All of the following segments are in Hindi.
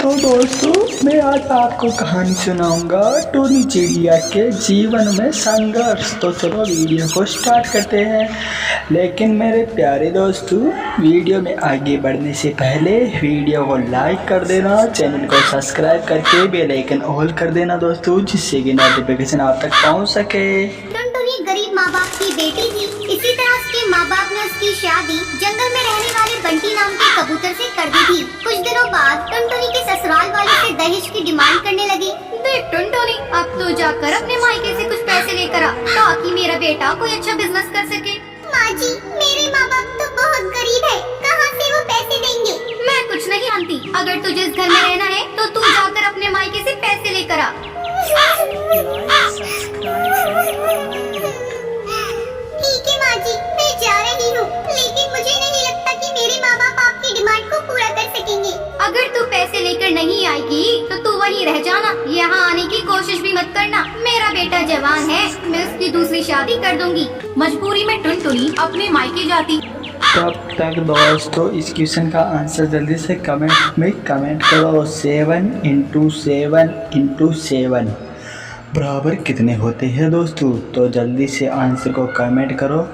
तो दोस्तों मैं आज आपको कहानी सुनाऊंगा टोनी चिड़िया के जीवन में संघर्ष। तो चलो वीडियो को स्टार्ट करते हैं। लेकिन मेरे प्यारे दोस्तों, वीडियो में आगे बढ़ने से पहले वीडियो को लाइक कर देना, चैनल को सब्सक्राइब करके बेल आइकन ऑल कर देना दोस्तों, जिससे कि नोटिफिकेशन आप तक पहुंच सके। टुनटुनी गरीब माँ बाप की बेटी थी। इसी तरह उसके माँ बाप ने उसकी शादी जंगल में रहने वाले बंटी नाम के कबूतर से कर दी थी। कुछ दिनों बाद टुनटुनी के ससुराल वाले से दहेज की डिमांड करने लगी। देख टुनटुनी, अब तो जाकर अपने मायके से कुछ पैसे लेकर आ, ताकि मेरा बेटा कोई अच्छा बिजनेस कर सके। माँ जी, मेरे माँ बाप तो बहुत गरीब है, कहाँ से वो पैसे देंगे? मैं कुछ नहीं जानती, अगर तुझे इस घर में रहना है तो तू जाकर अपने मायके से पैसे लेकर आ। ठीक है माँ जी, मैं जा रही हूँ, लेकिन मुझे नहीं लगता कि मेरे माँ बाप आपकी डिमांड को पूरा कर सकेंगे। अगर तू पैसे लेकर नहीं आएगी तो तू वहीं रह जाना, यहाँ आने की कोशिश भी मत करना। मेरा बेटा जवान है, मैं उसकी दूसरी शादी कर दूंगी। मजबूरी में टुनटुनी अपने मायके जाती। तब तक दोस्तों इस क्वेश्चन का आंसर जल्दी से कमेंट में कमेंट करो। 7 × 7 × 7 बराबर कितने होते हैं दोस्तों? तो जल्दी से आंसर को कमेंट करो।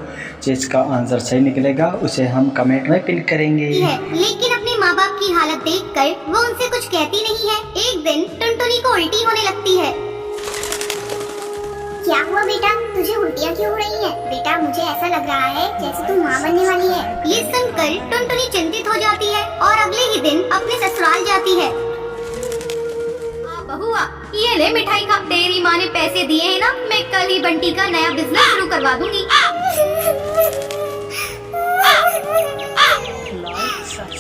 जिसका आंसर सही निकलेगा उसे हम कमेंट में पिन करेंगे। लेकिन अपने माँ बाप की हालत देखकर वो उनसे कुछ कहती नहीं है। एक दिन टुनटुनी को उल्टी होने लगती है। क्या हुआ बेटा, तुझे उल्टियाँ क्यों हो रही हैं? बेटा, मुझे ऐसा लग रहा है जैसे तू माँ बनने वाली है। ये सुनकर टुनटुनी चिंतित हो जाती है और अगले ही दिन अपने ससुराल जाती है। बहुआ, ये ले मिठाई खा। तेरी माँ ने पैसे दिए हैं ना, मैं कल ही बंटी का नया बिजनेस शुरू करवा दूंगी।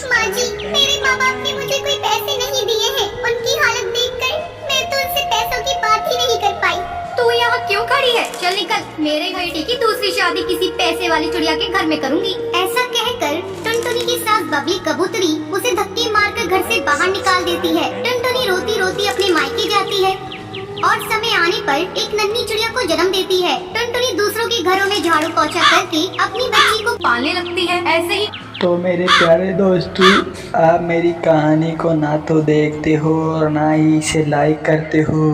माँ जी, मेरे माँ बाप ने मुझे कोई पैसे नहीं दिए हैं। उनकी हालत देखकर मैं तो उनसे पैसों की बात ही नहीं कर पाई। तू यहाँ क्यों खड़ी है? चल निकल, मेरे घरटी की दूसरी शादी किसी पैसे वाली चिड़िया के घर में करूँगी। ऐसा कहकर टुनटुनी की सास बबली कबूतरी उसे धक्के मारकर घर से बाहर निकाल देती है। टुनटुनी रोती रोती अपने मायके जाती है और समय आने पर एक नन्ही चिड़िया को जन्म देती है। टुनटुनी दूसरों के घरों में झाड़ू पोछा करके अपनी बच्ची को पालने लगती है। ऐसे ही तो मेरे प्यारे दोस्तों, आप मेरी कहानी को ना तो देखते हो और ना ही इसे लाइक करते हो।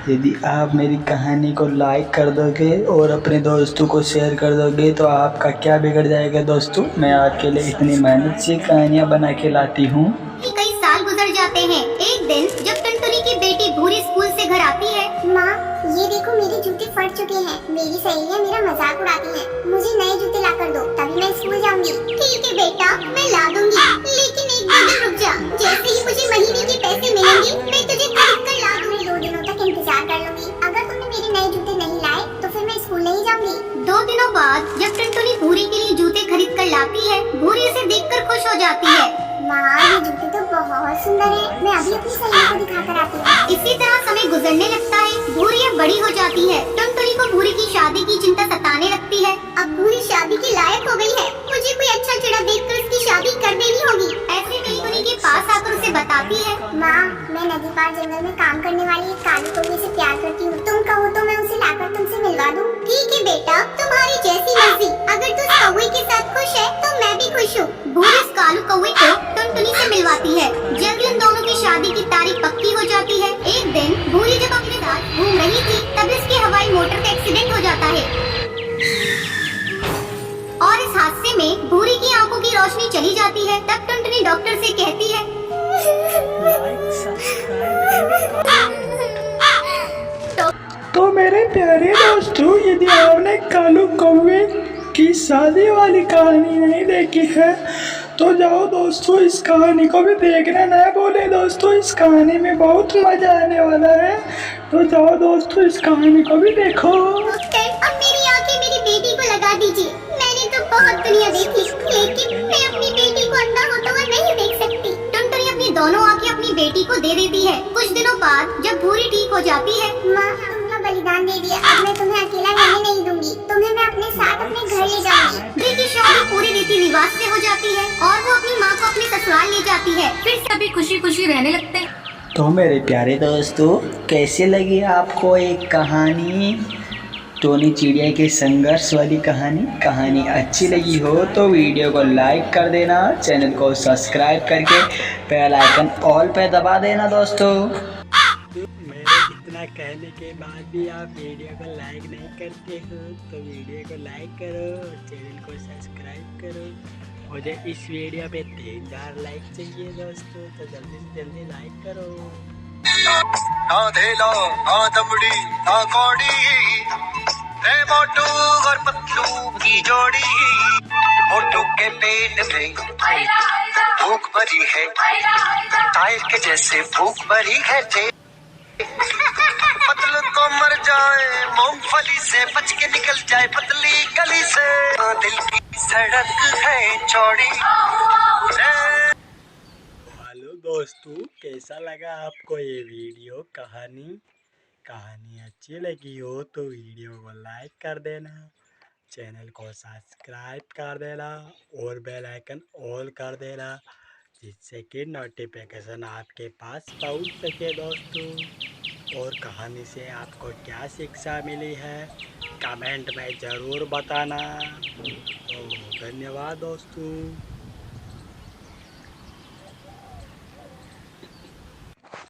यदि आप मेरी कहानी को लाइक कर दोगे और अपने दोस्तों को शेयर कर दोगे तो आपका क्या बिगड़ जाएगा दोस्तों? मैं आपके लिए इतनी मेहनत से कहानियाँ बना के लाती हूँ। कई साल गुजर जाते हैं। एक दिन जब टुनटुनी की बेटी भूरी स्कूल से घर आती है। माँ, ये देखो मेरे जूते फट चुके हैं। मेरी सहेलियाँ मेरा मजाक उड़ाती हैं। मुझे नए जूते ला कर दो, तभी मैं स्कूल जाऊंगी। ठीक है बेटा, मैं ला दूंगी, लेकिन एक दो दिन रुक जा। जैसे ही मुझे महीने के पैसे मिलेंगे मैं तुझे खरीद कर ला दूंगी। 2 दिनों तक इंतजार कर लूंगी। अगर तुमने मेरे नए जूते नहीं लाए तो फिर मैं स्कूल नहीं जाऊंगी। 2 दिनों बाद जब टुनटुनी भूरी के लिए जूते खरीद कर लाती है, भूरी उसे देखकर खुश हो जाती है। माँ, ये जूते तो बहुत सुंदर है, मैं अभी अपनी सहेली को दिखा कर आती हूँ। इसी तरह समय गुजरने लगता है। भूरी अब बड़ी हो जाती है। टुनटुनी को भूरी की शादी की चिंता सताने लगती है। अब भूरी शादी के लायक हो गई है, मुझे कोई अच्छा चिड़ा देखकर उसकी शादी कर देनी होगी। ऐसे में टुनटुनी के पास आकर उसे बताती है। माँ, मैं नदी पार जंगल में काम करने वाली एक काली कौवे से प्यार करती हूँ। तुम कहो तो मैं उसे लाकर तुमसे मिलवा दूँ। ठीक है बेटा, तुम्हारी जैसी मर्जी। अगर तू कौवे के साथ खुश है तो मैं भी खुश हूँ। भूरी इस कालू कौवे को टुनटुनी से मिलवाती है। जल्दी उन दोनों की शादी की तारीख पक्की हो जाती है। एक दिन भूरी जब अपने साथ घूम रही थी तब इसके हवाई मोटर का एक्सीडेंट हो जाता है और इस हादसे में भूरी की आंखों की रोशनी चली जाती है। तब टुनटुनी डॉक्टर से कहती है, तो मेरे प्यारे दोस्तों, यदि आपने कालू कौवे की शादी वाली कहानी नहीं देखी है तो जाओ दोस्तों इस कहानी को भी देखना ना बोले दोस्तों। इस कहानी में बहुत मजा आने वाला है, तो जाओ दोस्तों इस कहानी को भी देखो। अब मेरी आंखें मेरी बेटी को लगा दीजिए। मैंने तो बहुत दुनिया देखी, लेकिन मैं अपनी बेटी को अंधा होता हुआ नहीं देख सकती। टुनटुनी अपनी दोनों आंखें अपनी बेटी को दे देती है। कुछ दिनों बाद जब भूरी ठीक हो जाती है। माँ, तुमने बलिदान दे दिया, अब मैं तुम्हें अकेला रहने नहीं दूंगी। तुम्हें मैं अपने साथ अपने घर ले जाऊंगी। भूरी की शादी पूरे रीति रिवाज से हो जाती है और वो अपनी माँ को अपने ससुराल ले जाती है। फिर सभी खुशी खुशी रहने लगते हैं। तो मेरे प्यारे दोस्तों, कैसे लगी आपको एक कहानी? टोनी चिड़िया की संघर्ष वाली कहानी अच्छी लगी हो तो वीडियो को लाइक कर देना, चैनल को सब्सक्राइब करके बेल आइकन ऑल पे दबा देना दोस्तों। मेरे इतना कहने के बाद भी आप वीडियो को लाइक नहीं करते हो तो वीडियो को लाइक करो और चैनल को सब्सक्राइब करो। मुझे इस वीडियो पे 3000 लाइक चाहिए दोस्तों, तो जल्दी से जल्दी लाइक करो। ना धेला ना दमड़ी ना कौड़ी, रे मोटू और पतलू की जोड़ी। मोटू के पेट में भूख भरी है, टायर के जैसे भूख भरी है। पतलू को मर जाए मूंगफली से, बच के निकल जाए पतली गली से। दिल की सड़क है चौड़ी। हेलो दोस्तों, कैसा लगा आपको ये वीडियो? कहानी अच्छी लगी हो तो वीडियो को लाइक कर देना, चैनल को सब्सक्राइब कर देना और बेल आइकन ऑल कर देना, जिससे कि नोटिफिकेशन आपके पास पहुंच सके दोस्तों। और कहानी से आपको क्या शिक्षा मिली है कमेंट में ज़रूर बताना। तो धन्यवाद दोस्तों।